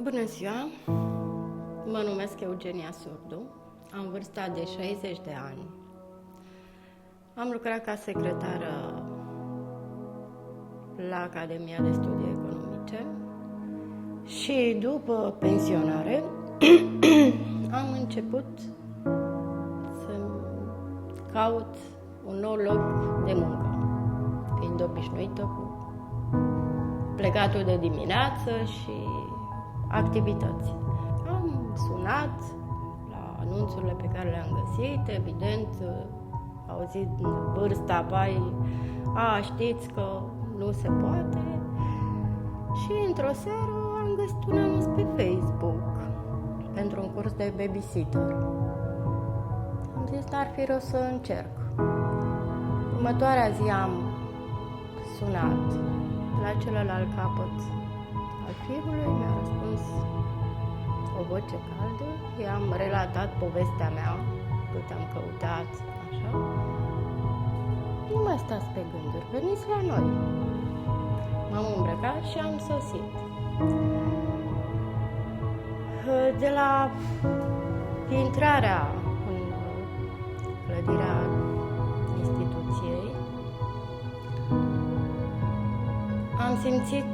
Bună ziua! Mă numesc Eugenia Surdu, am vârsta de 60 de ani. Am lucrat ca secretară la Academia de Studii Economice și după pensionare am început să caut un nou loc de muncă, fiind obișnuită cu plecatul de dimineață și activități. Am sunat la anunțurile pe care le-am găsit, evident, auzit vârsta, știți că nu se poate. Și într-o seară am găsit un anunț pe Facebook pentru un curs de babysitter. Am zis, ar fi rău să încerc. Următoarea zi am sunat la celălalt capăt al firului, mi-a răspuns o voce caldă, i-am relatat povestea mea, cât am căutat, așa. Nu mai stați pe gânduri, veniți la noi. M-am îmbrăcat și am sosit. De la intrarea în clădirea instituției, am simțit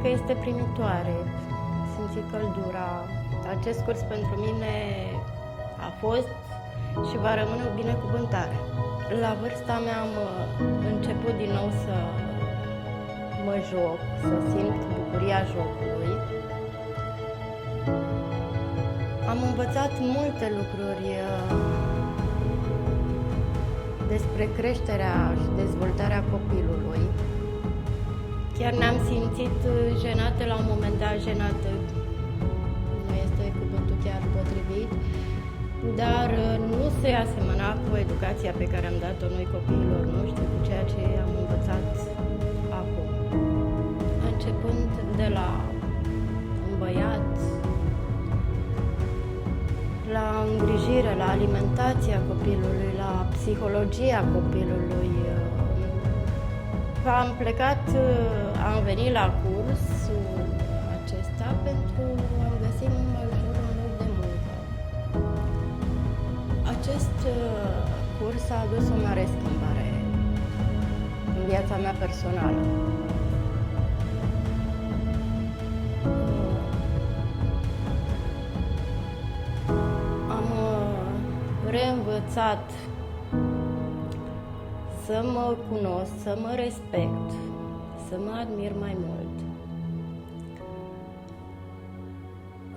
că este primitoare, am simțit căldura. Acest curs pentru mine a fost și va rămâne o binecuvântare. La vârsta mea am început din nou să mă joc, să simt bucuria jocului. Am învățat multe lucruri despre creșterea și dezvoltarea copilului. Chiar ne-am simțit jenate la un moment dat, jenată, nu este cuvântul chiar potrivit, dar nu se asemăna cu educația pe care am dat-o noi copiilor noștri, cu ceea ce am învățat acum. Începând de la îmbăiat, la îngrijire, la alimentația copilului, la psihologia copilului. Am venit la cursul acesta pentru a găsi mult mai ușor un loc de muncă. Acest curs a adus o mare schimbare în viața mea personală. Am reînvățat să mă cunosc, să mă respect, să mă admir mai mult.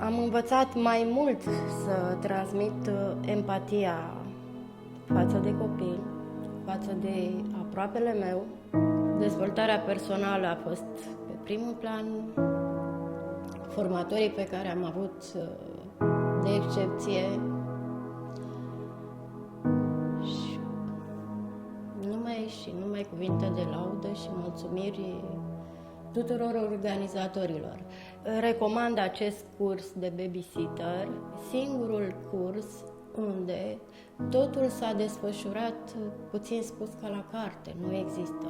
Am învățat mai mult să transmit empatia față de copil, față de aproapele meu. Dezvoltarea personală a fost pe primul plan. Formatorii pe care am avut de excepție, și numai cuvinte de laudă și mulțumiri tuturor organizatorilor. Recomand acest curs de babysitter, singurul curs unde totul s-a desfășurat, puțin spus, ca la carte, nu există